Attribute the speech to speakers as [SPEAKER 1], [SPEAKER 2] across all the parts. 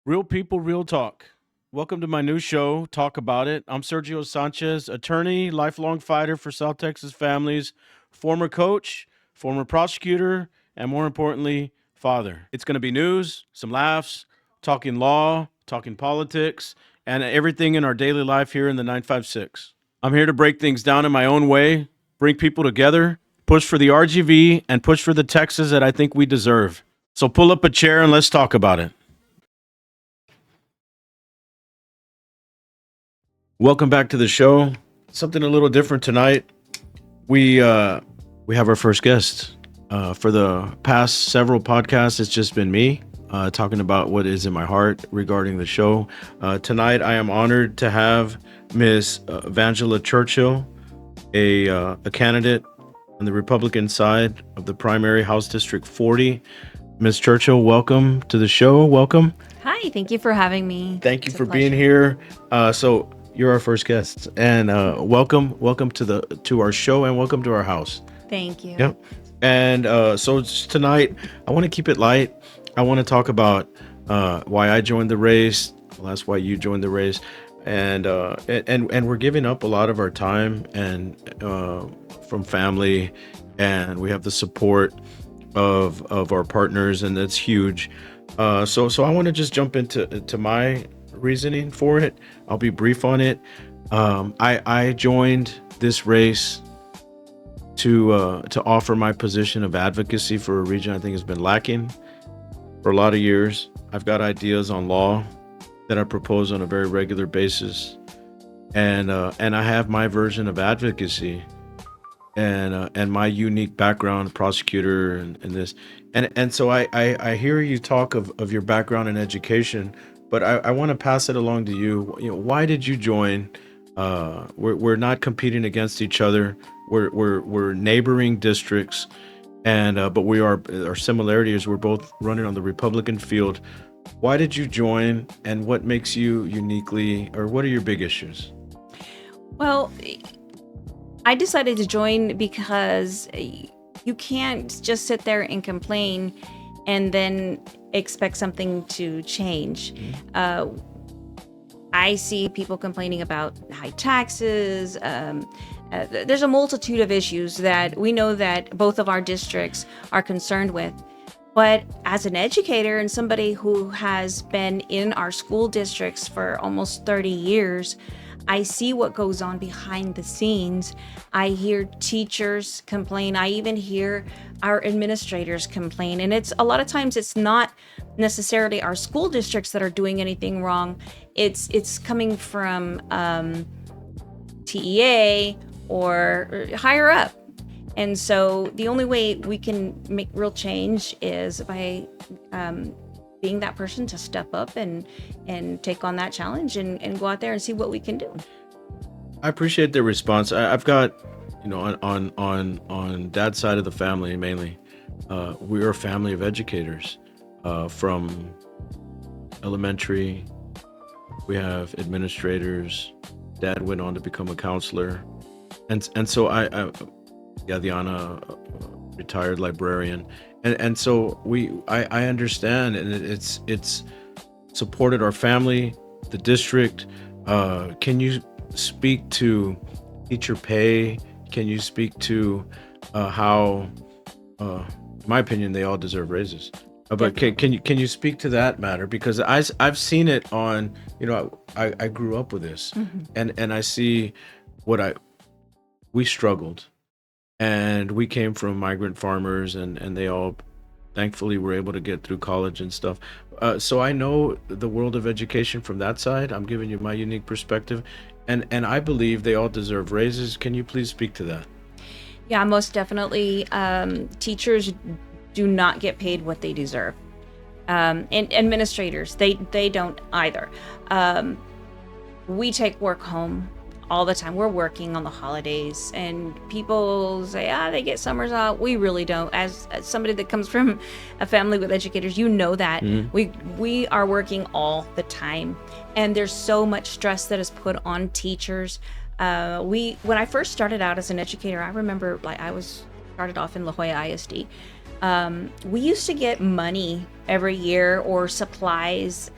[SPEAKER 1] Real people, real talk. Welcome to my new show, Talk About It. I'm Sergio Sanchez, attorney, lifelong fighter for South Texas families, former coach, former prosecutor, and more importantly, father. It's going to be news, some laughs, talking law, talking politics, and everything in our daily life here in the 956. I'm here to break things down in my own way, bring people together, push for the RGV, and push for the Texas that I think we deserve. So pull up a chair and let's talk about it. Welcome back to the show. Something a little different tonight. We have our first guest. For the past several podcasts, it's just been me talking about what is in my heart regarding the show. Tonight, I am honored to have Miss Vangela Churchill, a candidate on the Republican side of the primary House District 40. Miss Churchill, welcome to the show. Welcome.
[SPEAKER 2] Hi, thank you for having me.
[SPEAKER 1] Thank you
[SPEAKER 2] It's a
[SPEAKER 1] for being
[SPEAKER 2] pleasure.
[SPEAKER 1] here. So you're our first guest, and welcome to our show, and welcome to our house.
[SPEAKER 2] Thank you.
[SPEAKER 1] Yep. And tonight, I want to keep it light. I want to talk about why I joined the race. Well, that's why you joined the race, and we're giving up a lot of our time and from family, and we have the support of our partners, and that's huge. So I want to just jump into my reasoning for it. I'll be brief on it. I joined this race to offer my position of advocacy for a region I think has been lacking for a lot of years. I've got ideas on law that I propose on a very regular basis, and I have my version of advocacy and my unique background, prosecutor, and this, and so I hear you talk of your background in education, but I want to pass it along to you. Why did you join? We're not competing against each other. We're neighboring districts, and but we are our similarity is we're both running on the Republican field. Why did you join, and what makes you uniquely, or what are your big issues?
[SPEAKER 2] Well, I decided to join because you can't just sit there and complain and then expect something to change. I see people complaining about high taxes. There's a multitude of issues that we know that both of our districts are concerned with. But as an educator and somebody who has been in our school districts for almost 30 years, I see what goes on behind the scenes. I hear teachers complain. I even hear our administrators complain. And it's a lot of times it's not necessarily our school districts that are doing anything wrong. It's coming from TEA or higher up. And so the only way we can make real change is by being that person to step up and take on that challenge and go out there and see what we can do.
[SPEAKER 1] I appreciate the response. I've got, on dad's side of the family mainly, we are a family of educators from elementary. We have administrators. Dad went on to become a counselor, and so Gadiana, retired librarian, and so I understand, and it's supported our family, the district. Can you speak to teacher pay? Can you speak to how, in my opinion, they all deserve raises? But can you speak to that matter? Because I've seen it on, I grew up with this, and I see we struggled, and we came from migrant farmers, and they all thankfully were able to get through college and stuff. So I know the world of education from that side. I'm giving you my unique perspective, and I believe they all deserve raises. Can you please speak to that?
[SPEAKER 2] Yeah, most definitely. Teachers do not get paid what they deserve. And administrators, they don't either. We take work home all the time. We're working on the holidays, and people say, they get summers off. We really don't. As somebody that comes from a family with educators, you know that we are working all the time, and there's so much stress that is put on teachers. When I first started out as an educator, I remember I started off in La Jolla ISD. We used to get money every year or supplies,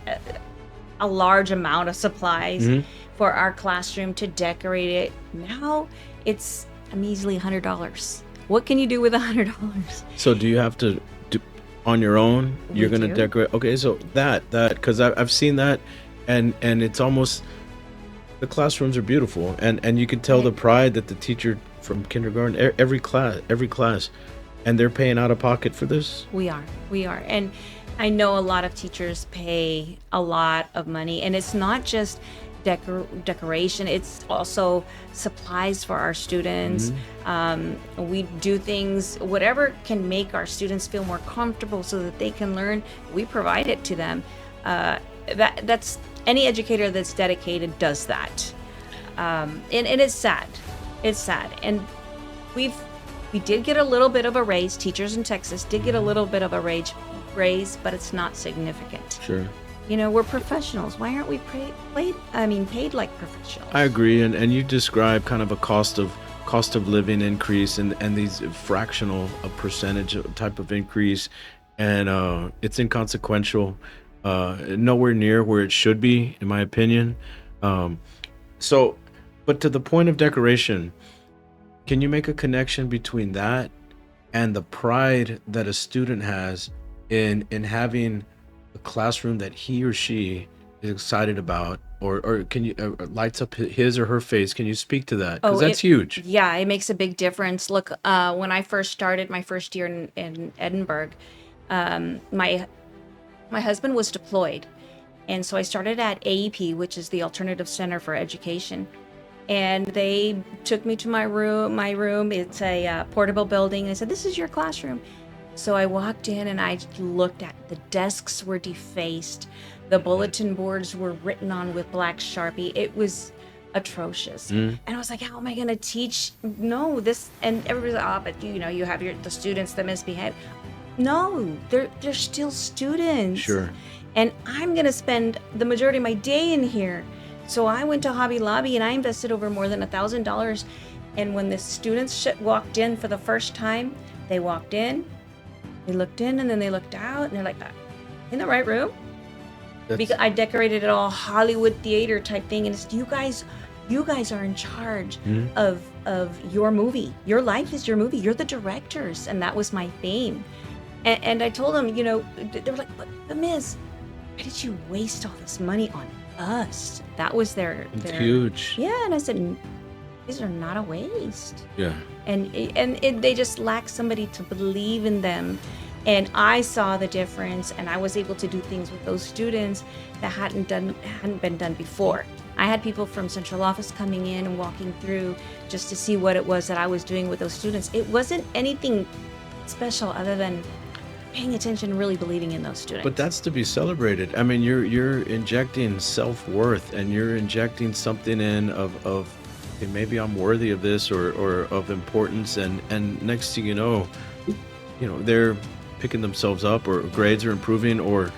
[SPEAKER 2] a large amount of supplies
[SPEAKER 1] Hmm.
[SPEAKER 2] for our classroom to decorate it. Now it's a measly $100. What can you do with $100?
[SPEAKER 1] So do you have to do on your own? You're
[SPEAKER 2] We
[SPEAKER 1] gonna
[SPEAKER 2] do.
[SPEAKER 1] decorate. Okay, so that because I've seen that, and it's almost the classrooms are beautiful, and you can tell the
[SPEAKER 2] Right.
[SPEAKER 1] pride that the teacher from kindergarten, every class, and they're paying out of pocket for this.
[SPEAKER 2] We are. And I know a lot of teachers pay a lot of money, and it's not just decoration, it's also supplies for our students.
[SPEAKER 1] Mhm.
[SPEAKER 2] We do things, whatever can make our students feel more comfortable so that they can learn, we provide it to them. That's any educator that's dedicated does that. And it's sad. It's sad. And we've we did get a little bit of a raise. Teachers in Texas did get a little bit of a raise, but it's not significant.
[SPEAKER 1] Sure.
[SPEAKER 2] You know, we're professionals. Why aren't we paid like professionals?
[SPEAKER 1] I agree, and you describe kind of a cost of living increase, and these fractional a percentage type of increase, and it's inconsequential, nowhere near where it should be, in my opinion. Um, so, but to the point of decoration, can you make a connection between that and the pride that a student has in having a classroom that he or she is excited about, or can you lights up his or her face? Can you speak to that? Because
[SPEAKER 2] Oh,
[SPEAKER 1] that's huge.
[SPEAKER 2] yeah, it makes a big difference. Look, when I first started my first year in Edinburgh, my husband was deployed, and so I started at AEP, which is the Alternative Center for Education. And they took me to my room. It's a portable building. And they said, "This is your classroom." So I walked in and I looked at the desks were defaced, the bulletin boards were written on with black Sharpie. It was atrocious.
[SPEAKER 1] Mm.
[SPEAKER 2] And I was like, "How am I going to teach?" No, this, and everybody's like, "Oh, but you have the students that misbehave." No, they're still students.
[SPEAKER 1] Sure.
[SPEAKER 2] And I'm going to spend the majority of my day in here. So I went to Hobby Lobby and I invested over more than $1,000. And when the students walked in for the first time, they walked in, they looked in, and then they looked out, and they're like, "In the right room?"
[SPEAKER 1] That's,
[SPEAKER 2] Because I decorated it all Hollywood theater type thing, and it's you guys are in charge
[SPEAKER 1] Mhm.
[SPEAKER 2] of your movie. Your life is your movie. You're the directors, and that was my theme. And I told them, they were like, but Miss, why did you waste all this money on us? That was
[SPEAKER 1] it's
[SPEAKER 2] their
[SPEAKER 1] huge.
[SPEAKER 2] yeah. And I said, these are not a waste.
[SPEAKER 1] Yeah.
[SPEAKER 2] And they just lack somebody to believe in them. And I saw the difference, and I was able to do things with those students that hadn't been done before. I had people from central office coming in and walking through just to see what it was that I was doing with those students. It wasn't anything special other than paying attention and really believing in those students.
[SPEAKER 1] But that's to be celebrated. I mean, you're injecting self-worth, and you're injecting something in of okay, maybe I'm worthy of this, or of importance, and next thing you know, they're picking themselves up, or grades are improving, or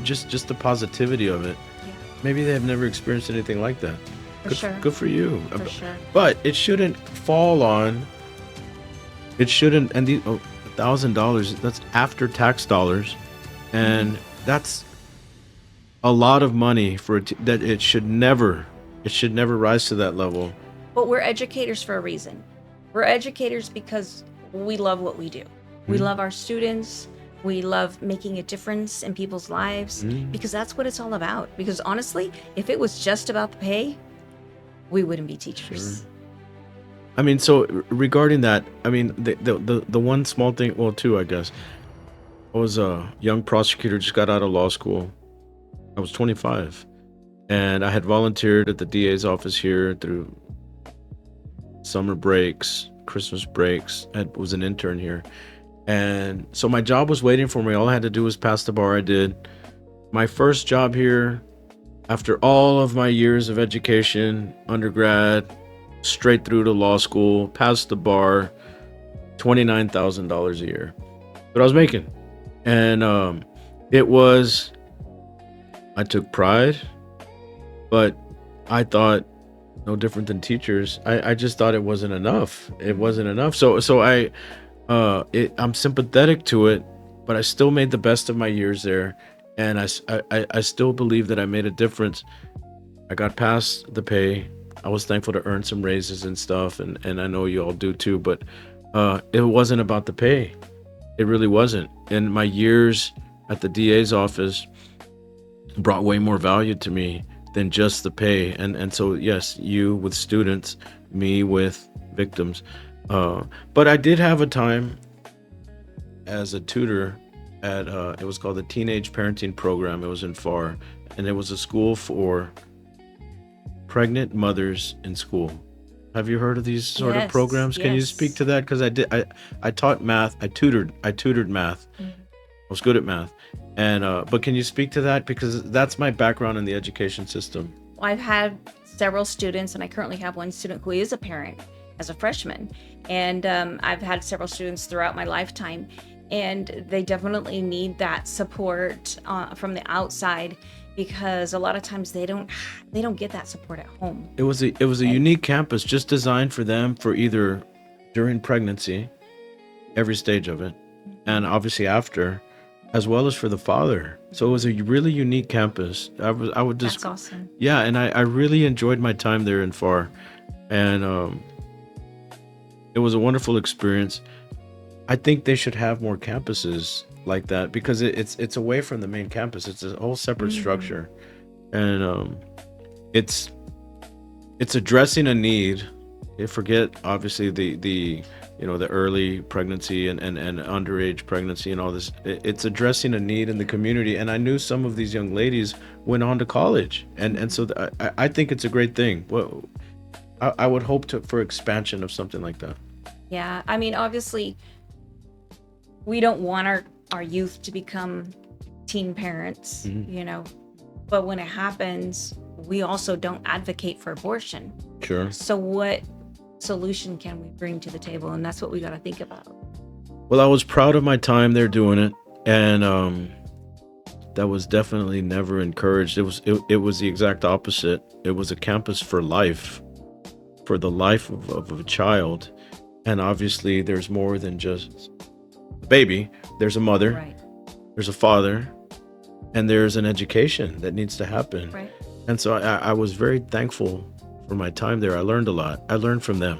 [SPEAKER 1] just the positivity of it.
[SPEAKER 2] Yeah,
[SPEAKER 1] Maybe they have never experienced anything like that.
[SPEAKER 2] for
[SPEAKER 1] Good,
[SPEAKER 2] sure.
[SPEAKER 1] good for you.
[SPEAKER 2] For sure.
[SPEAKER 1] But it shouldn't fall on. It shouldn't, and the $1,000. That's after tax dollars, and that's a lot of money for that. It should never rise to that level.
[SPEAKER 2] But we're educators for a reason. We're educators because we love what we do. We
[SPEAKER 1] Mhm.
[SPEAKER 2] love our students. We love making a difference in people's lives
[SPEAKER 1] Mhm.
[SPEAKER 2] because that's what it's all about. Because honestly, if it was just about the pay, we wouldn't be teachers.
[SPEAKER 1] I mean, so regarding that, I mean, the one small thing, well, two, I guess. I was a young prosecutor, just got out of law school. I was 25, and I had volunteered at the DA's office here through summer breaks, Christmas breaks. I was an intern here, and so my job was waiting for me. All I had to do was pass the bar. I did. My first job here, after all of my years of education, undergrad, straight through to law school, passed the bar, $29,000 a year. But I was making, and I took pride, but I thought no different than teachers. I just thought it wasn't enough. It wasn't enough. So I'm sympathetic to it, but I still made the best of my years there, and I still believe that I made a difference. I got past the pay. I was thankful to earn some raises and stuff, and I know you all do too, but it wasn't about the pay. It really wasn't. And my years at the DA's office brought way more value to me than just the pay. And so yes, you with students, me with victims. But I did have a time as a tutor at it was called the Teenage Parenting Program. It was in FAR, and it was a school for pregnant mothers in school. Have you heard of these sort of
[SPEAKER 2] Yes,
[SPEAKER 1] programs? Can you speak
[SPEAKER 2] yes.
[SPEAKER 1] to that? Because I taught math. I tutored math.
[SPEAKER 2] Mhm.
[SPEAKER 1] I was good at math. And but can you speak to that? Because that's my background in the education system.
[SPEAKER 2] Well, I've had several students, and I currently have one student who is a parent as a freshman. And I've had several students throughout my lifetime, and they definitely need that support from the outside, because a lot of times they don't get that support at home.
[SPEAKER 1] It was a
[SPEAKER 2] And
[SPEAKER 1] unique campus just designed for them for either during pregnancy, every stage of it, and obviously after, as well as for the father. So it was a really unique campus. I would just
[SPEAKER 2] that's awesome.
[SPEAKER 1] yeah, and I really enjoyed my time there in FAR, and it was a wonderful experience. I think they should have more campuses like that because it's away from the main campus. It's a whole separate
[SPEAKER 2] Hmm.
[SPEAKER 1] structure, and it's it's addressing a need. Forget obviously the the early pregnancy and underage pregnancy and all this. It's addressing a need in the community, and I knew some of these young ladies went on to college, and so I think it's a great thing. Well, I would hope for expansion of something like that.
[SPEAKER 2] Yeah, I mean, obviously, we don't want our youth to become teen parents,
[SPEAKER 1] Hmm.
[SPEAKER 2] but when it happens, we also don't advocate for abortion.
[SPEAKER 1] Sure.
[SPEAKER 2] So what solution can we bring to the table? And that's what we got to think about.
[SPEAKER 1] Well, I was proud of my time there doing it, and that was definitely never encouraged. It was the exact opposite. It was a campus for life, for the life of a child, and obviously there's more than just a baby. There's a mother,
[SPEAKER 2] Right,
[SPEAKER 1] there's a father, and there's an education that needs to happen.
[SPEAKER 2] right.
[SPEAKER 1] And so I was very thankful for my time there. I learned a lot. I learned from them,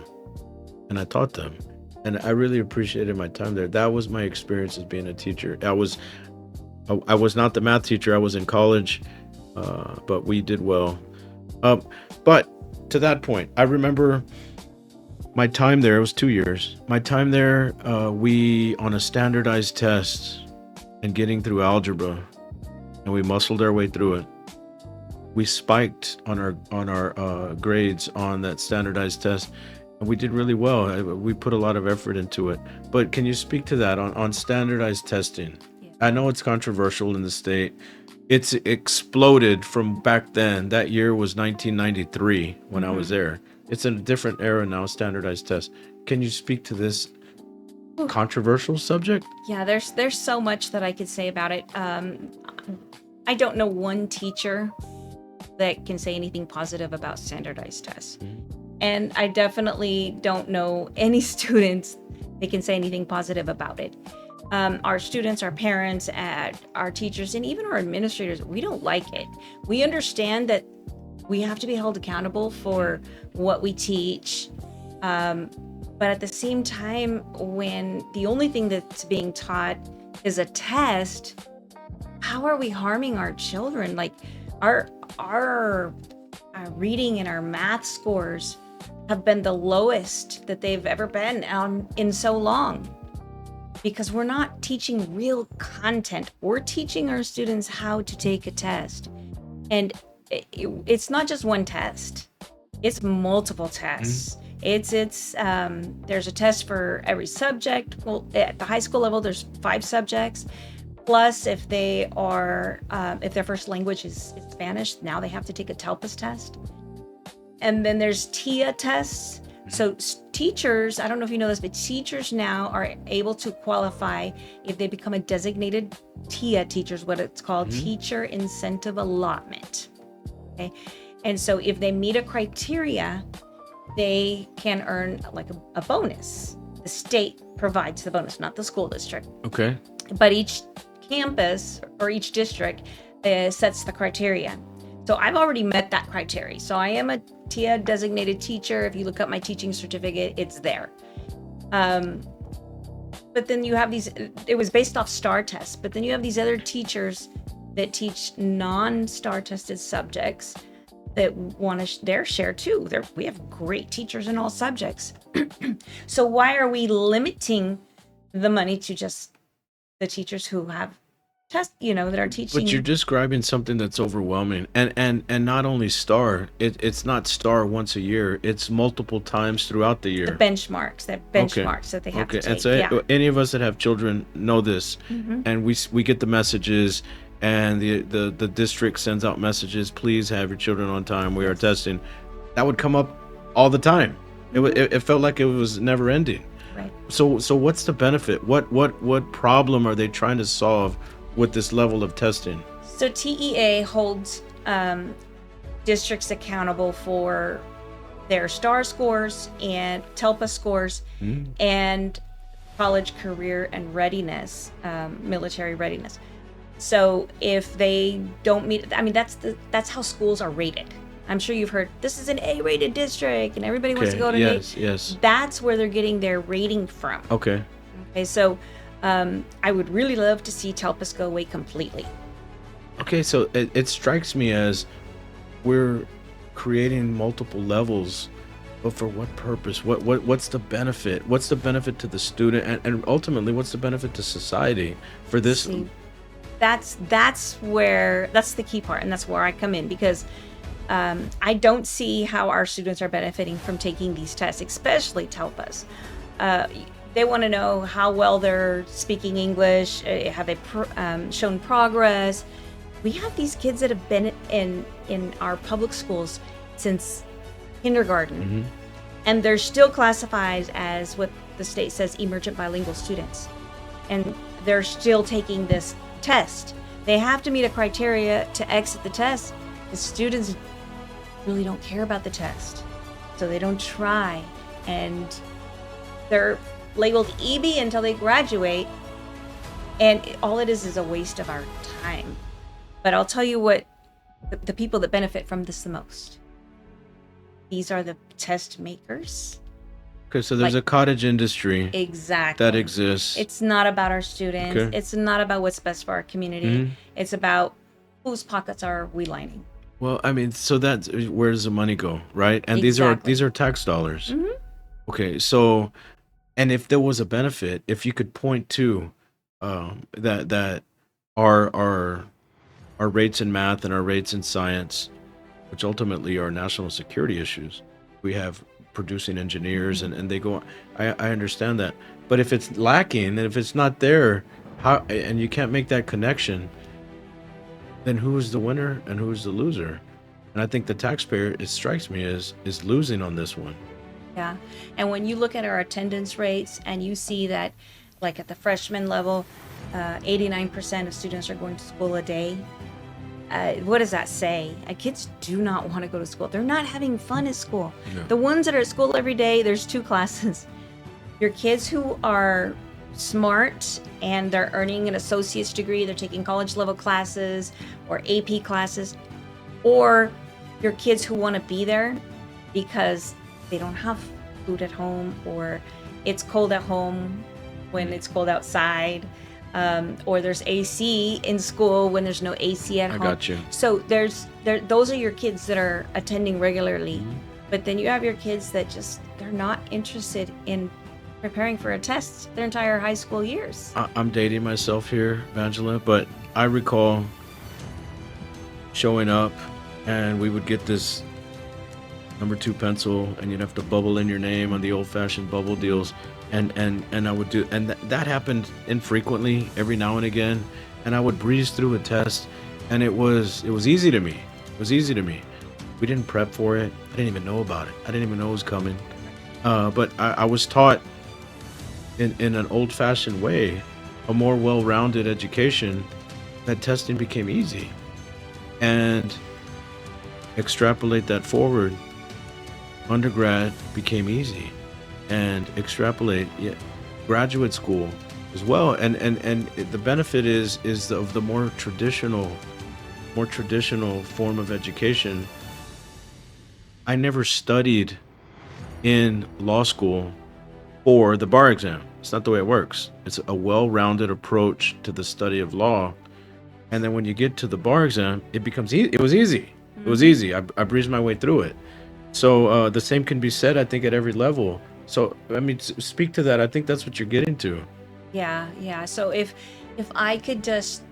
[SPEAKER 1] and I taught them. And I really appreciated my time there. That was my experience as being a teacher. I was not the math teacher. I was in college, but we did well. Um, but to that point, I remember my time there. It was 2 years. My time there, we on a standardized test and getting through algebra, and we muscled our way through it. We spiked on our grades on that standardized test, and we did really well. We put a lot of effort into it. But can you speak to that on standardized testing?
[SPEAKER 2] Yeah.
[SPEAKER 1] I know it's controversial in the state. It's exploded from back then. That year was 1993 when I was
[SPEAKER 2] Hmm.
[SPEAKER 1] there. It's a different era now, standardized tests. Can you speak to this controversial subject?
[SPEAKER 2] Yeah, there's so much that I could say about it. I don't know one teacher that can say anything positive about standardized tests. And I definitely don't know any students that can say anything positive about it. Our students, our parents, our teachers, and even our administrators, we don't like it. We understand that we have to be held accountable for what we teach. But at the same time, when the only thing that's being taught is a test, how are we harming our children? Like our reading and our math scores have been the lowest that they've ever been in so long, because we're not teaching real content. We're teaching our students how to take a test. And it's not just one test. It's multiple tests. It's there's a test for every subject. Well, at the high school level, there's 5 subjects. Plus, if their first language is Spanish, now they have to take a TELPAS test. And then there's TIA tests. So teachers, I don't know if you know this, but teachers now are able to qualify if they become a designated TIA teachers, what it's called, teacher incentive allotment. Okay. And so if they meet a criteria, they can earn like a bonus. The state provides the bonus, not the school district.
[SPEAKER 1] Okay.
[SPEAKER 2] But each campus or each district sets the criteria. So I've already met that criteria. So I am a TIA designated teacher. If you look up my teaching certificate, it's there. But then you have these, it was based off STAAR tests, but then you have these other teachers that teach non-STAAR tested subjects that want their share too. We have great teachers in all subjects. So why are we limiting the money to just the teachers who have that are teaching?
[SPEAKER 1] But you're describing something that's overwhelming, and not only STAAR. It's not STAAR once a year. It's multiple times throughout the year.
[SPEAKER 2] The benchmarks that they have to take.
[SPEAKER 1] And so any of us that have children know this, and we get the messages, and the district sends out messages. Please have your children on time. We are testing. That would come up all the time. It felt like it was never ending.
[SPEAKER 2] Right.
[SPEAKER 1] So what's the benefit? What problem are they trying to solve with this level of testing?
[SPEAKER 2] So TEA holds districts accountable for their STAAR scores and TELPAS scores and college career and readiness, military readiness. So if they don't meet, I mean, that's how schools are rated. I'm sure you've heard this is an A-rated district and everybody wants to go to
[SPEAKER 1] yes.
[SPEAKER 2] That's where they're getting their rating from.
[SPEAKER 1] Okay,
[SPEAKER 2] so I would really love to see TELPAS go away completely.
[SPEAKER 1] Okay, so it strikes me as we're creating multiple levels, but for what purpose? What's the benefit? What's the benefit to the student, and ultimately, what's the benefit to society for this?
[SPEAKER 2] See, that's the key part, and that's where I come in, because I don't see how our students are benefiting from taking these tests, especially TELPAS. They want to know how well they're speaking English. Have they shown progress? We have these kids that have been in our public schools since kindergarten, and they're still classified as what the state says emergent bilingual students, and they're still taking this test. They have to meet a criteria to exit the test. The students really don't care about the test, so they don't try, and they're labeled EB until they graduate, and all it is a waste of our time. But I'll tell you what, the people that benefit from this the most, these are the test makers.
[SPEAKER 1] Okay, so there's a cottage industry
[SPEAKER 2] exactly
[SPEAKER 1] that exists.
[SPEAKER 2] It's not about our students.
[SPEAKER 1] Okay.
[SPEAKER 2] It's not about what's best for our community. It's about whose pockets are we lining.
[SPEAKER 1] Well, I mean, so that's where does the money go, right? And
[SPEAKER 2] Exactly.
[SPEAKER 1] these are tax dollars. Okay, so, and if there was a benefit, if you could point to that our rates in math and our rates in science, which ultimately are national security issues, we have producing engineers and they go. I understand that, but if it's lacking and if it's not there, how, and you can't make that connection, then who's the winner and who's the loser? And I think the taxpayer, it strikes me, is losing on this one.
[SPEAKER 2] Yeah. And when you look at our attendance rates and you see that, like at the freshman level, 89% of students are going to school a day. What does that say? Kids do not want to go to school. They're not having fun at school.
[SPEAKER 1] No.
[SPEAKER 2] The ones that are at school every day, there's two classes. Your kids who are smart and they're earning an associate's degree, they're taking college level classes or AP classes, or your kids who want to be there because they don't have food at home, or it's cold at home when it's cold outside, or there's AC in school when there's no AC at home.
[SPEAKER 1] I got you.
[SPEAKER 2] So those are your kids that are attending regularly. But then you have your kids that they're not interested in preparing for a test their entire high school years.
[SPEAKER 1] I'm dating myself here, Vangela, but I recall showing up and we would get this number 2 pencil and you'd have to bubble in your name on the old-fashioned bubble deals, and I would do, and that happened infrequently, every now and again, and I would breeze through a test, and it was easy to me. It was easy to me. We didn't prep for it. I didn't even know about it. I didn't even know it was coming. But I was taught in an old-fashioned way, a more well-rounded education, that testing became easy. And extrapolate that forward, undergrad became easy. and extrapolate graduate school as well. And the benefit is of the more traditional form of education. I never studied in law school for the bar exam. It's not the way it works. It's a well-rounded approach to the study of law. And then when you get to the bar exam, it becomes easy. It was easy. It was easy. I breezed my way through it. So the same can be said, I think, at every level. So, I mean, speak to that. I think that's what you're getting to.
[SPEAKER 2] Yeah. So if I could just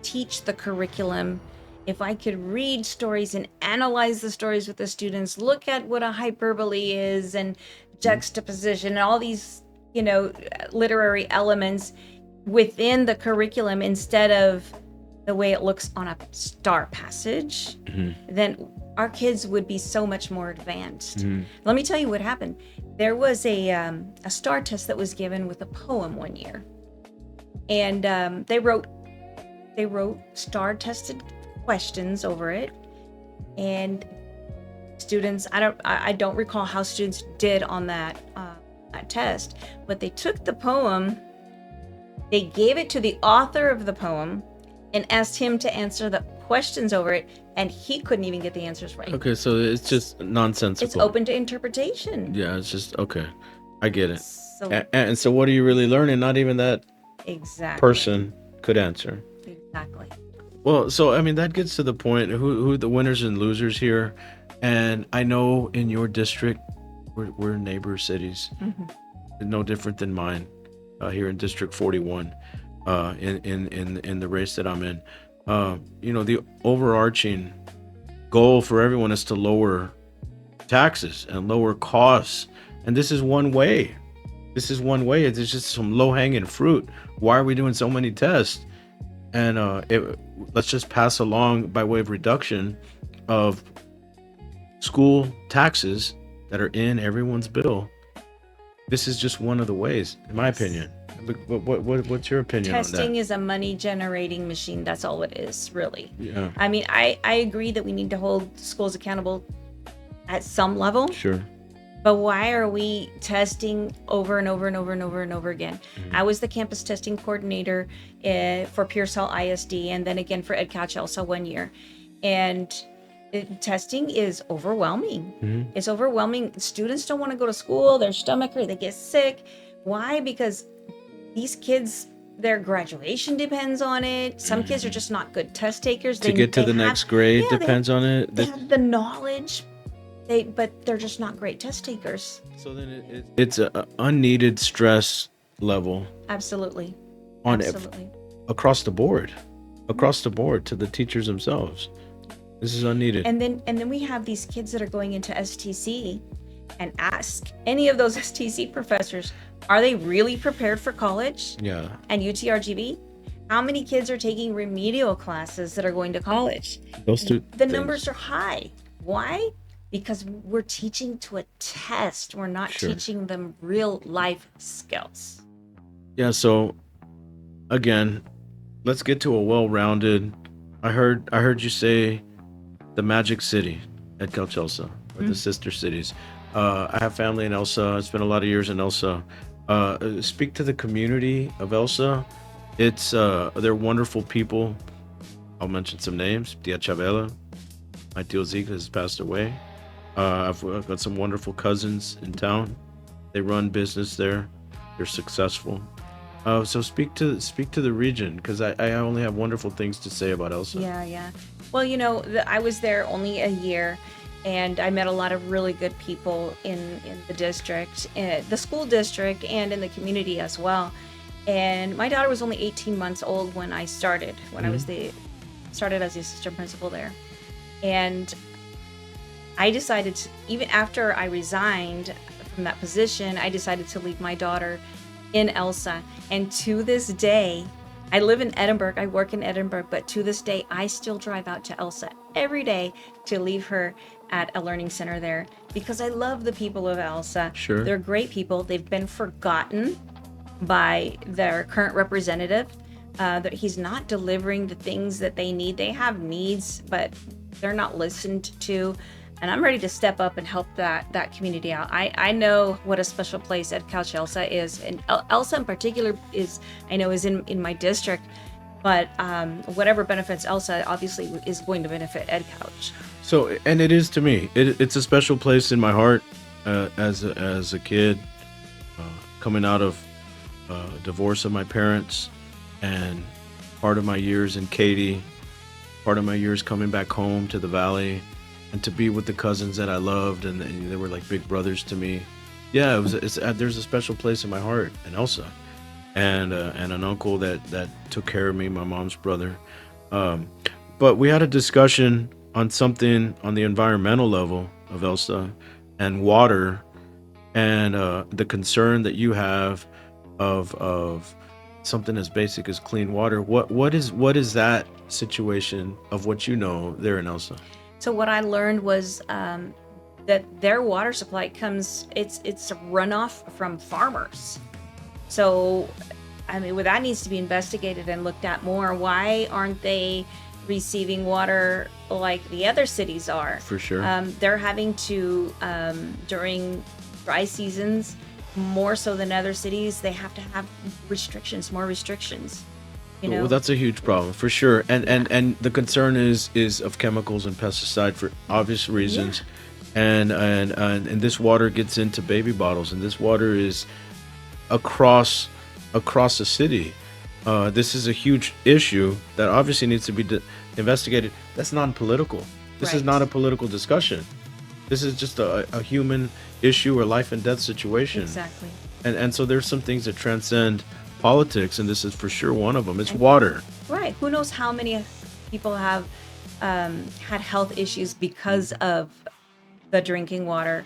[SPEAKER 2] teach the curriculum, if I could read stories and analyze the stories with the students, look at what a hyperbole is and juxtaposition and all these, literary elements within the curriculum instead of the way it looks on a STAAR passage, then our kids would be so much more advanced. Let me tell you what happened. There was a STAAR test that was given with a poem one year, and they wrote STAAR tested questions over it, and students, I don't recall how students did on that test, but they took the poem, they gave it to the author of the poem, and asked him to answer the questions over it, and he couldn't even get the answers right.
[SPEAKER 1] Okay, so it's just nonsensical.
[SPEAKER 2] It's open to interpretation.
[SPEAKER 1] Yeah, it's just, okay. I get it.
[SPEAKER 2] So,
[SPEAKER 1] And so what are you really learning? Not even that
[SPEAKER 2] exactly.
[SPEAKER 1] person could answer.
[SPEAKER 2] Exactly.
[SPEAKER 1] Well, so, I mean, that gets to the point, who the winners and losers here. And I know in your district, we're neighbor cities. No different than mine here in District 41. In the race that I'm in, the overarching goal for everyone is to lower taxes and lower costs, and this is one way. It's just some low-hanging fruit. Why are we doing so many tests? And let's just pass along, by way of reduction of school taxes that are in everyone's bill. This is just one of the ways, in my opinion. What's your opinion on that?
[SPEAKER 2] Testing is a money generating machine. That's all it is, really.
[SPEAKER 1] Yeah.
[SPEAKER 2] I mean, I agree that we need to hold schools accountable at some level.
[SPEAKER 1] Sure.
[SPEAKER 2] But why are we testing over and over and over and over and over again? I was the campus testing coordinator for Pearsall ISD, and then again for EdCouch one year. And testing is overwhelming. It's overwhelming. Students don't want to go to school. Their stomach hurt. They get sick. Why? Because these kids, their graduation depends on it. Some kids are just not good test takers.
[SPEAKER 1] To get to the next grade depends on it.
[SPEAKER 2] They have the knowledge, but they're just not great test takers.
[SPEAKER 1] So then it's an unneeded stress level.
[SPEAKER 2] Absolutely.
[SPEAKER 1] Across the board to the teachers themselves. This is unneeded.
[SPEAKER 2] And then we have these kids that are going into STC, and ask any of those STC professors, are they really prepared for college?
[SPEAKER 1] Yeah.
[SPEAKER 2] And UTRGV? How many kids are taking remedial classes that are going to college? The numbers are high. Why? Because we're teaching to a test. We're not teaching them real life skills.
[SPEAKER 1] Yeah, so again, let's get to a well-rounded. I heard you say the Magic City at Churchill, or the sister cities. I have family in Elsa. I spent a lot of years in Elsa. Speak to the community of Elsa. They're wonderful people. I'll mention some names. Tia Chavela, my Tio Zika has passed away. I've got some wonderful cousins in town. They run business there. They're successful. So speak to the region, because I only have wonderful things to say about Elsa.
[SPEAKER 2] Yeah. Well, I was there only a year, and I met a lot of really good people in the district, the school district, and in the community as well. And my daughter was only 18 months old when I started, I started as the assistant principal there. And I decided to, even after I resigned from that position, I decided to leave my daughter in Elsa. And to this day, I live in Edinburgh, I work in Edinburgh, but to this day, I still drive out to Elsa every day to leave her at a learning center there, because I love the people of Elsa.
[SPEAKER 1] Sure.
[SPEAKER 2] They're great people. They've been forgotten by their current representative. That he's not delivering the things that they need. They have needs, but they're not listened to. and I'm ready to step up and help that community out. I know what a special place EdCouch Elsa is, and Elsa in particular is, I know, is in my district, but whatever benefits Elsa obviously is going to benefit EdCouch.
[SPEAKER 1] So, and it is to me. It's a special place in my heart as a kid, coming out of divorce of my parents, and part of my years in Katy, part of my years coming back home to the valley, and to be with the cousins that I loved, and they were like big brothers to me. Yeah, there's a special place in my heart in Elsa, and an uncle that took care of me, my mom's brother. But we had a discussion on something on the environmental level of Elsa and water, and the concern that you have of something as basic as clean water. What is that situation of what you know there in Elsa?
[SPEAKER 2] So what I learned was that their water supply it's a runoff from farmers. So, I mean, well, that needs to be investigated and looked at more. Why aren't they receiving water like the other cities are?
[SPEAKER 1] For sure.
[SPEAKER 2] They're having to, during dry seasons, more so than other cities, they have to have more restrictions.
[SPEAKER 1] Well, that's a huge problem for sure, and the concern is of chemicals and pesticide for obvious reasons, and this water gets into baby bottles, and this water is across the city. This is a huge issue that obviously needs to be investigated. That's non-political. This is not a political discussion. This is just a human issue or life and death situation.
[SPEAKER 2] Exactly.
[SPEAKER 1] And so there's some things that transcend politics, and this is for sure one of them. It's water.
[SPEAKER 2] Right. Who knows how many people have had health issues because of the drinking water.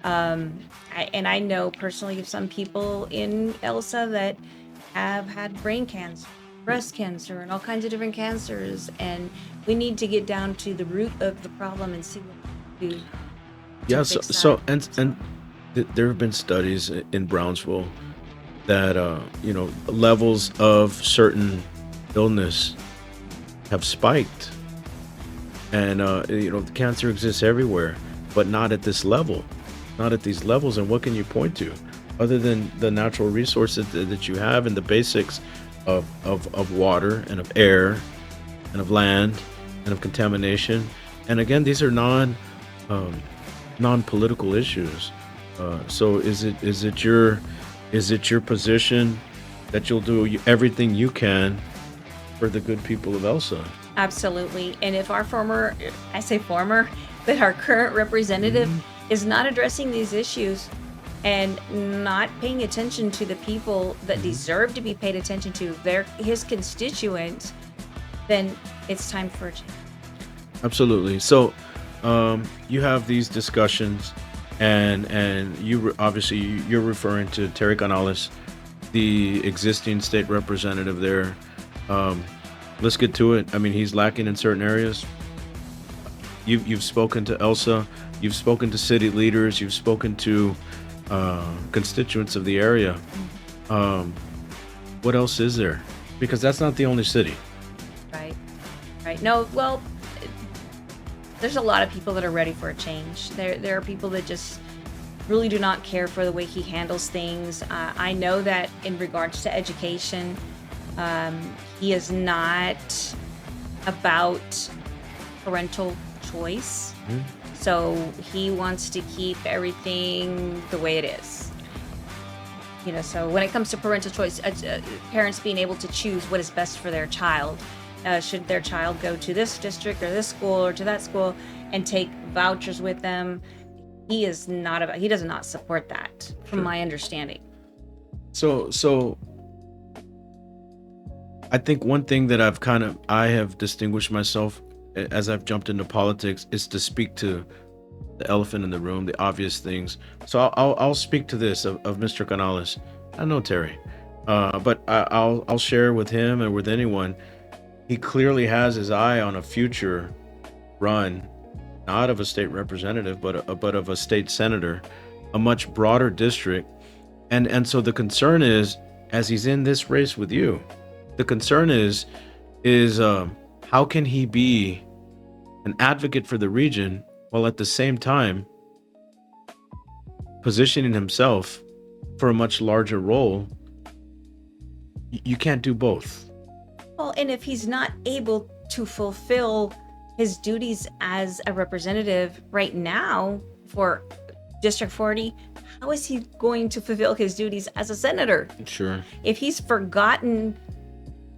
[SPEAKER 2] I know personally of some people in Elsa that have had brain cancer, breast cancer, and all kinds of different cancers. And we need to get down to the root of the problem and see what we can do.
[SPEAKER 1] Yeah. And there have been studies in Brownsville that levels of certain illness have spiked, and cancer exists everywhere, but not at this level, not at these levels. And what can you point to other than the natural resources that you have and the basics of water and of air and of land and of contamination? And again, these are non-political issues. So is it your position that you'll do everything you can for the good people of Elsa?
[SPEAKER 2] Absolutely. And if our that our current representative is not addressing these issues and not paying attention to the people that deserve to be paid attention to, his constituents, then it's time for a change.
[SPEAKER 1] Absolutely. So you have these discussions, and you obviously you're referring to Terry Canales, the existing state representative there. Let's get to it. I mean, he's lacking in certain areas. You've spoken to Elsa, you've spoken to city leaders, you've spoken to constituents of the area. What else is there? Because that's not the only city.
[SPEAKER 2] Right. No, well, there's a lot of people that are ready for a change. There are people that just really do not care for the way he handles things. I know that in regards to education, he is not about parental choice. So he wants to keep everything the way it is. So when it comes to parental choice, parents being able to choose what is best for their child. Should their child go to this district or this school or to that school and take vouchers with them? He does not support that, from my understanding.
[SPEAKER 1] So I think one thing that I have distinguished myself as I've jumped into politics is to speak to the elephant in the room, the obvious things. So I'll speak to this of Mr. Canales. I know Terry, but I'll share with him and with anyone. He clearly has his eye on a future run, not of a state representative, but of a state senator, a much broader district. And so the concern is, as he's in this race with you, the concern is how can he be an advocate for the region while at the same time positioning himself for a much larger role. You can't do both.
[SPEAKER 2] Well, and if he's not able to fulfill his duties as a representative right now for District 40, how is he going to fulfill his duties as a senator?
[SPEAKER 1] Sure.
[SPEAKER 2] If he's forgotten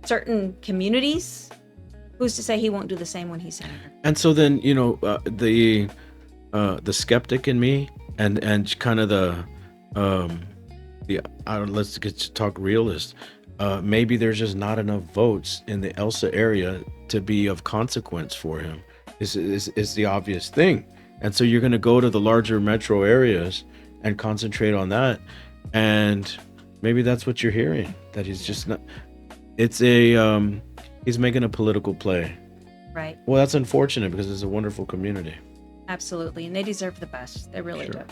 [SPEAKER 2] certain communities, who's to say he won't do the same when he's senator?
[SPEAKER 1] And so then, the skeptic in me and kind of let's get to talk realist. Maybe there's just not enough votes in the Elsa area to be of consequence for him. Is the obvious thing. And so you're going to go to the larger metro areas and concentrate on that. And maybe that's what you're hearing, that he's just not, he's making a political play.
[SPEAKER 2] Right.
[SPEAKER 1] Well, that's unfortunate because it's a wonderful community.
[SPEAKER 2] Absolutely. And they deserve the best. They really do.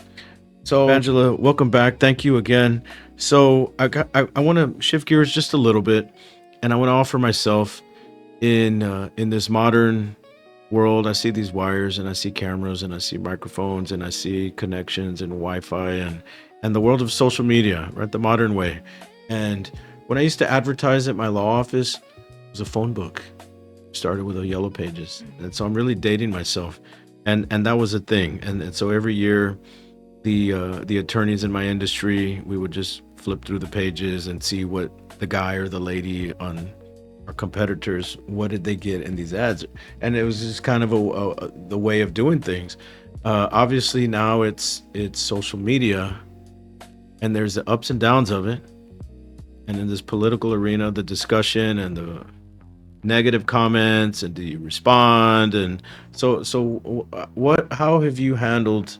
[SPEAKER 1] So, Vangela, welcome back. Thank you again. So I want to shift gears just a little bit, and I want to offer myself in this modern world. I see these wires, and I see cameras, and I see microphones, and I see connections and Wi-Fi, and the world of social media, right? The modern way. And when I used to advertise at my law office, it was a phone book. Started with a Yellow Pages, and so I'm really dating myself, and that was a thing. And so every year, the attorneys in my industry, we would just flip through the pages and see what the guy or the lady on our competitors, what did they get in these ads. And it was just kind of the way of doing things. Obviously now it's social media, and there's the ups and downs of it, and in this political arena, the discussion and the negative comments, and do you respond? And so how have you handled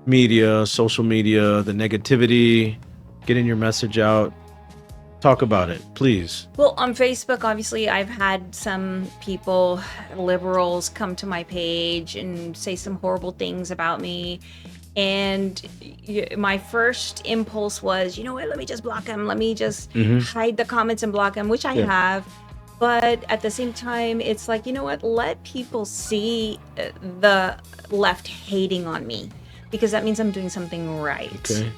[SPEAKER 1] media, social media, the negativity, getting your message out? Talk about it, please.
[SPEAKER 2] Well, on Facebook, obviously, I've had some people, liberals, come to my page and say some horrible things about me. And my first impulse was, you know what, let me just block them. Let me just hide the comments and block them, which I have. But at the same time, it's like, you know what, let people see the left hating on me, because that means I'm doing something right.
[SPEAKER 1] Okay.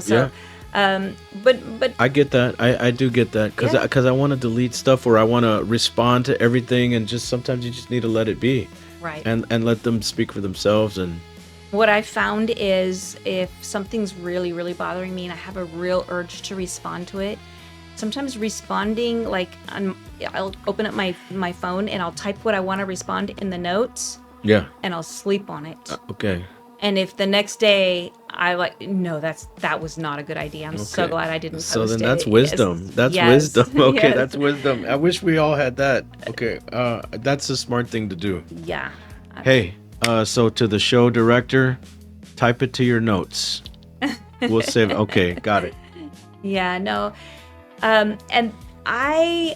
[SPEAKER 2] So but
[SPEAKER 1] I get that. I do get that, because I want to delete stuff, or I want to respond to everything, and just sometimes you just need to let it be,
[SPEAKER 2] right,
[SPEAKER 1] and let them speak for themselves. And
[SPEAKER 2] what I found is, if something's really, really bothering me and I have a real urge to respond to it, sometimes responding, like I'll open up my phone and I'll type what I want to respond in the notes, and I'll sleep on it.
[SPEAKER 1] Okay.
[SPEAKER 2] And if the next day that was not a good idea. I'm so glad I didn't post it.
[SPEAKER 1] So then that's wisdom.
[SPEAKER 2] Yes.
[SPEAKER 1] That's
[SPEAKER 2] Yes.
[SPEAKER 1] wisdom. Okay,
[SPEAKER 2] Yes.
[SPEAKER 1] that's wisdom. I wish we all had that. Okay, that's a smart thing to do.
[SPEAKER 2] Yeah.
[SPEAKER 1] Hey, so to the show director, type it to your notes. We'll save it. Okay, got it.
[SPEAKER 2] Yeah, no. And I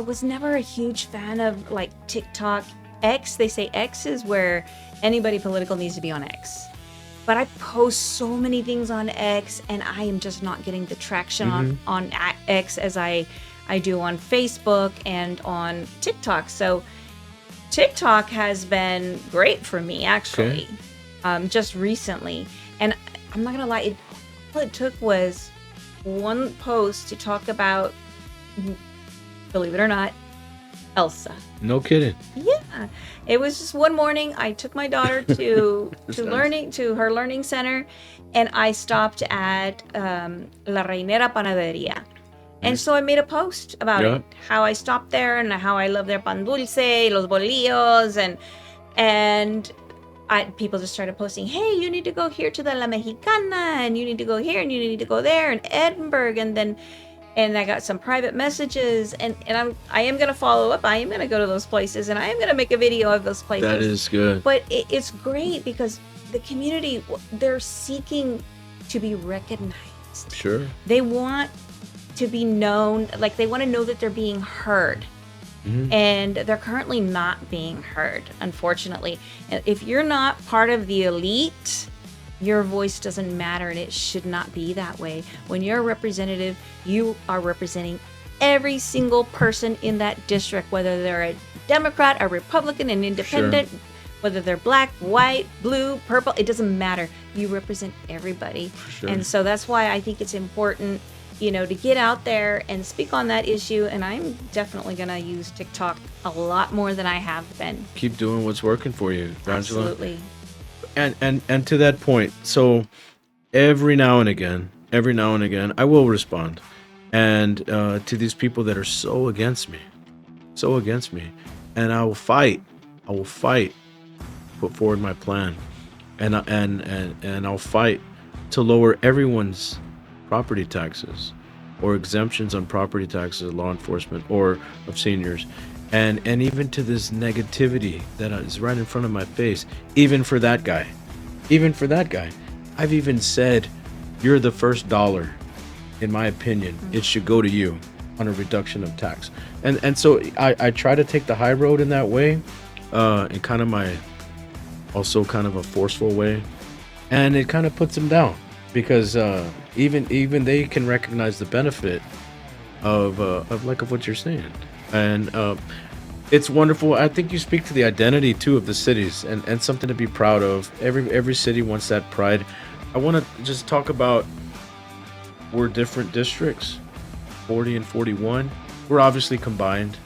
[SPEAKER 2] was never a huge fan of like TikTok. X, they say X is where anybody political needs to be on X. But I post so many things on X, and I am just not getting the traction on X as I do on Facebook and on TikTok. So TikTok has been great for me, actually, just recently. And I'm not gonna lie, all it took was one post to talk about, believe it or not, Elsa.
[SPEAKER 1] No kidding.
[SPEAKER 2] Yeah, it was just one morning. I took my daughter to her learning center, and I stopped at La Reinera Panaderia, and so I made a post about it, how I stopped there and how I love their pan dulce, los bolillos, and people just started posting, hey, you need to go here to the La Mexicana, and you need to go here, and you need to go there, and Edinburgh, and I got some private messages, and I am going to follow up. I am going to go to those places, and I am going to make a video of those places.
[SPEAKER 1] That is good.
[SPEAKER 2] But it's great because the community, they're seeking to be recognized.
[SPEAKER 1] Sure.
[SPEAKER 2] They want to be known, like they want to know that they're being heard. And they're currently not being heard, unfortunately. And if you're not part of the elite, your voice doesn't matter, and it should not be that way. When you're a representative, you are representing every single person in that district, whether they're a Democrat, a Republican, an independent, whether they're black, white, blue, purple, it doesn't matter. You represent everybody.
[SPEAKER 1] Sure.
[SPEAKER 2] And so that's why I think it's important, to get out there and speak on that issue. And I'm definitely going to use TikTok a lot more than I have been.
[SPEAKER 1] Keep doing what's working for you, Vangela.
[SPEAKER 2] Absolutely.
[SPEAKER 1] And to that point, so every now and again, I will respond, and to these people that are so against me, and I will fight, put forward my plan, and I'll fight to lower everyone's property taxes or exemptions on property taxes of law enforcement or of seniors. And even to this negativity that is right in front of my face, even for that guy, I've even said, you're the first dollar, in my opinion, it should go to you on a reduction of tax. And so I try to take the high road in that way, in kind of also kind of a forceful way, and it kind of puts them down, because even they can recognize the benefit of what you're saying. And it's wonderful. I think you speak to the identity too of the cities, and something to be proud of. Every city wants that pride. I want to just talk about, we're different districts, 40 and 41. We're obviously combined.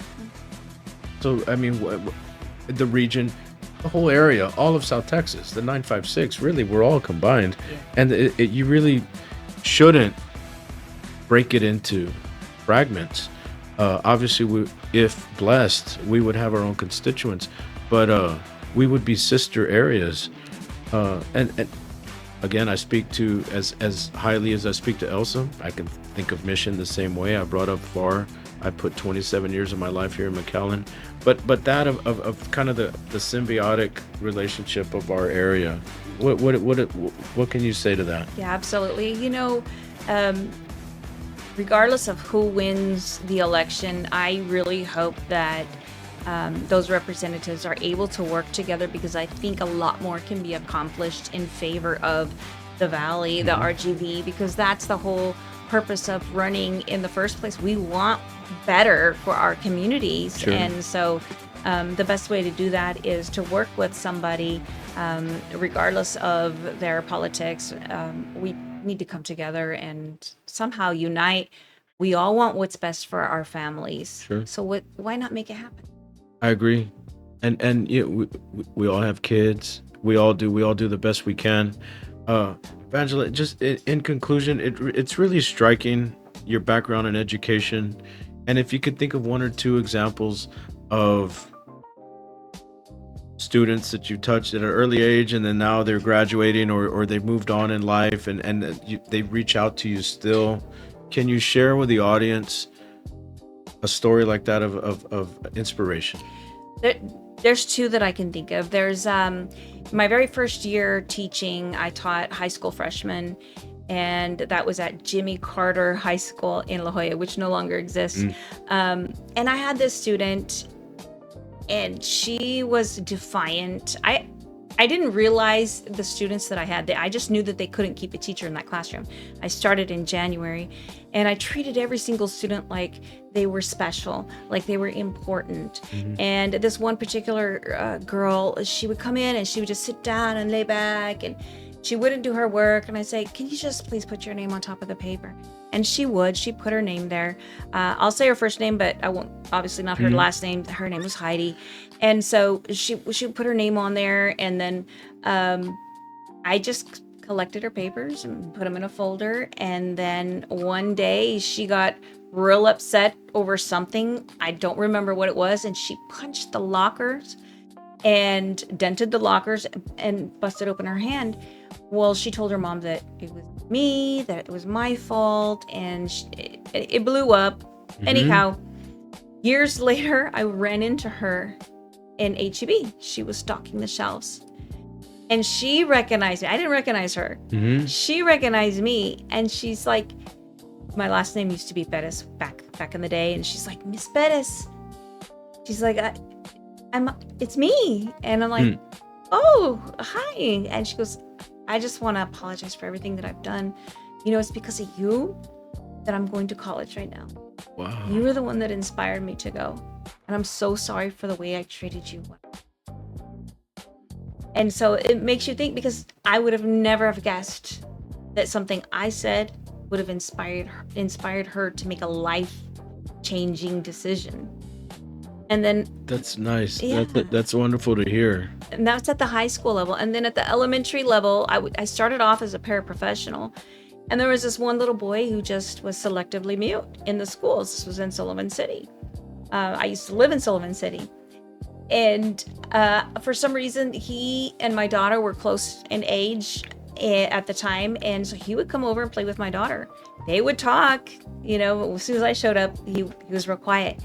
[SPEAKER 1] So I mean, the region, the whole area, all of South Texas, the 956, really, we're all combined. And you really shouldn't break it into fragments. Obviously, if blessed, we would have our own constituents, but we would be sister areas. And again, I speak to, as highly as I speak to Elsa, I can think of Mission the same way. I brought up FAR. I put 27 years of my life here in McAllen. But that of kind of the symbiotic relationship of our area. What can you say to that?
[SPEAKER 2] Yeah, absolutely. Regardless of who wins the election, I really hope that those representatives are able to work together, because I think a lot more can be accomplished in favor of the Valley, the RGV, because that's the whole purpose of running in the first place. We want better for our communities.
[SPEAKER 1] Sure.
[SPEAKER 2] And so the best way to do that is to work with somebody, regardless of their politics. We need to come together and somehow unite. We all want what's best for our families.
[SPEAKER 1] Sure.
[SPEAKER 2] So why not make it happen?
[SPEAKER 1] I agree. And we all have kids. We all do the best we can. Vangela, just in conclusion, it's really striking, your background in education. And if you could think of one or two examples of students that you touched at an early age, and then now they're graduating or they've moved on in life, and they reach out to you still, can you share with the audience a story like that of inspiration?
[SPEAKER 2] There's two that I can think of. There's my very first year teaching, I taught high school freshmen, and that was at Jimmy Carter High School in La Jolla, which no longer exists. And I had this student, and she was defiant. I didn't realize the students that I had. I just knew that they couldn't keep a teacher in that classroom. I started in January, and I treated every single student like they were special, like they were important. And this one particular girl, she would come in and she would just sit down and lay back, and she wouldn't do her work. And I'd say, can you just please put your name on top of the paper? And she would. She put her name there. I'll say her first name, but I won't, obviously not her last name. Her name was Heidi. And so she would put her name on there. And then I just collected her papers and put them in a folder. And then one day she got real upset over something. I don't remember what it was. And she punched the lockers and dented the lockers and busted open her hand. Well, she told her mom that it was me, that it was my fault, and it blew up. Anyhow, years later, I ran into her in HEB. She was stocking the shelves, and she recognized me. I didn't recognize her. She recognized me, and she's like, my last name used to be Bettis back in the day, and she's like, Miss Bettis. She's like, it's me. And I'm like, oh, hi. And she goes, I just want to apologize for everything that I've done. It's because of you that I'm going to college right now.
[SPEAKER 1] Wow.
[SPEAKER 2] You were the one that inspired me to go. And I'm so sorry for the way I treated you. And so it makes you think, because I would have never have guessed that something I said would have inspired her to make a life-changing decision. And then,
[SPEAKER 1] That's nice.
[SPEAKER 2] yeah,
[SPEAKER 1] That's wonderful to hear.
[SPEAKER 2] and that's at the high school level. And then at the elementary level, I started off as a paraprofessional, and there was this one little boy who just was selectively mute in the schools. This was in Sullivan City. I used to live in Sullivan City. And for some reason, he and my daughter were close in age at the time. And so he would come over and play with my daughter. They would talk, as soon as I showed up, he was real quiet.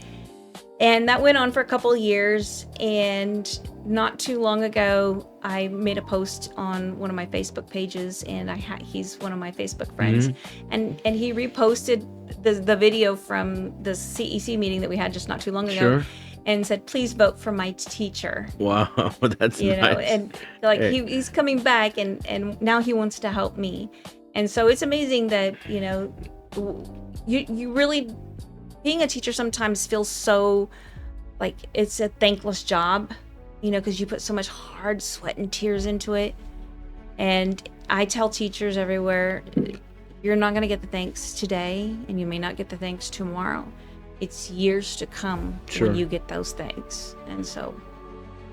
[SPEAKER 2] And that went on for a couple of years. And not too long ago, I made a post on one of my Facebook pages, and he's one of my Facebook friends. And he reposted the video from the CEC meeting that we had just not too long ago.
[SPEAKER 1] Sure.
[SPEAKER 2] And said, "Please vote for my teacher."
[SPEAKER 1] Wow, that's nice.
[SPEAKER 2] And he's coming back, and now he wants to help me. And so it's amazing that, you really, being a teacher sometimes feels so like it's a thankless job, because you put so much hard sweat and tears into it. And I tell teachers everywhere, you're not going to get the thanks today, and you may not get the thanks tomorrow. It's years to come when you get those things. And so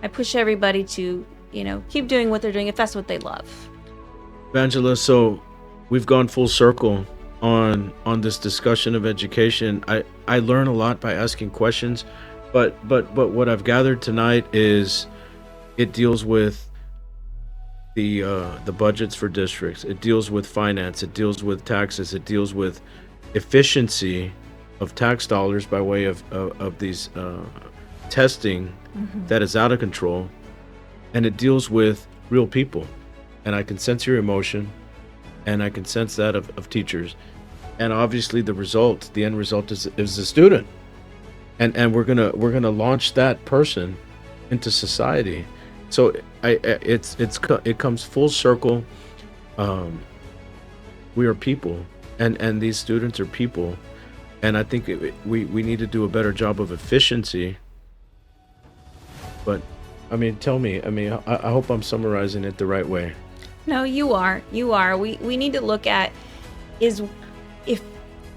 [SPEAKER 2] I push everybody to, keep doing what they're doing if that's what they love.
[SPEAKER 1] Vangela, so we've gone full circle on this discussion of education. I learn a lot by asking questions, but what I've gathered tonight is it deals with the budgets for districts. It deals with finance. It deals with taxes. It deals with efficiency of tax dollars by way of these testing that is out of control, and it deals with real people. And I can sense your emotion, and I can sense that of teachers, and obviously the end result is the student, and we're gonna launch that person into society. So it comes full circle. We are people, and these students are people. And I think we need to do a better job of efficiency. But, tell me. I hope I'm summarizing it the right way.
[SPEAKER 2] No, you are. We need to look at if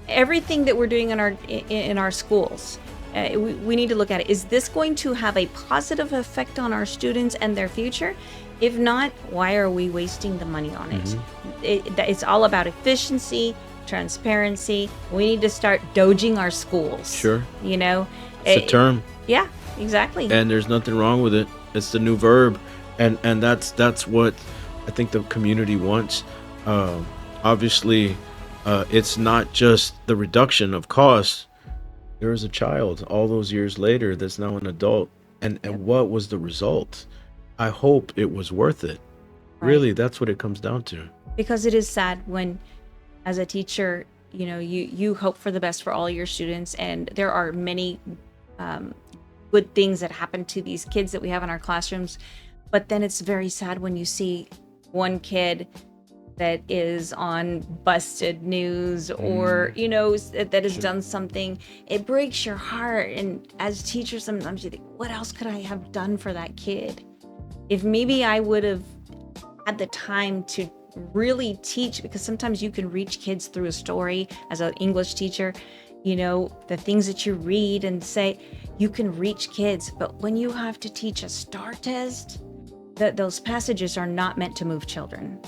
[SPEAKER 2] everything that we're doing in our schools, we need to look at it. Is this going to have a positive effect on our students and their future? If not, why are we wasting the money on it? It's all about efficiency, transparency. We need to start doging our schools.
[SPEAKER 1] Sure.
[SPEAKER 2] It's
[SPEAKER 1] a term.
[SPEAKER 2] Yeah, exactly.
[SPEAKER 1] And there's nothing wrong with it. It's the new verb, and that's what I think the community wants. Obviously, it's not just the reduction of costs. There is a child all those years later that's now an adult, and what was the result? I hope it was worth it. Right. Really, that's what it comes down to.
[SPEAKER 2] Because it is sad when, as a teacher, you hope for the best for all your students, and there are many good things that happen to these kids that we have in our classrooms. But then it's very sad when you see one kid that is on busted news or, that has done something. It breaks your heart. And as teachers, sometimes you think, what else could I have done for that kid? If maybe I would have had the time to really teach, because sometimes you can reach kids through a story as an English teacher, the things that you read and say, you can reach kids. But when you have to teach a STAAR test, those passages are not meant to move children.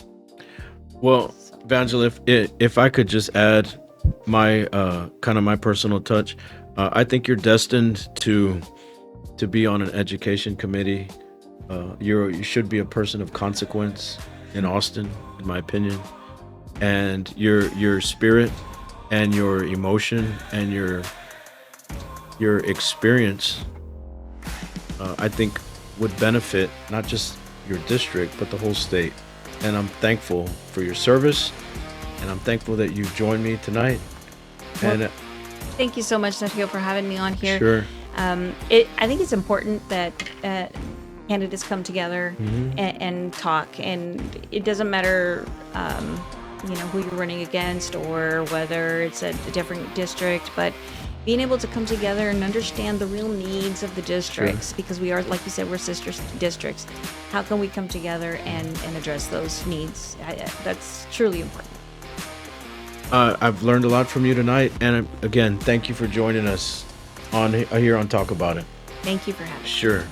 [SPEAKER 1] Well, Vangela, if I could just add my kind of my personal touch, I think you're destined to be on an education committee. You should be a person of consequence in Austin, in my opinion, and your spirit and your emotion and your experience, I think would benefit not just your district but the whole state. And I'm thankful for your service, and I'm thankful that you joined me tonight.
[SPEAKER 2] Well, and thank you so much, Sergio, for having me on here.
[SPEAKER 1] Sure.
[SPEAKER 2] I think it's important that candidates come together and talk, and it doesn't matter who you're running against or whether it's a different district, but being able to come together and understand the real needs of the districts, because we are, like you said, we're sister districts. How can we come together and address those needs? That's truly important.
[SPEAKER 1] I've learned a lot from you tonight, and again, thank you for joining us on here on Talk About It.
[SPEAKER 2] Thank you for having me.
[SPEAKER 1] Sure.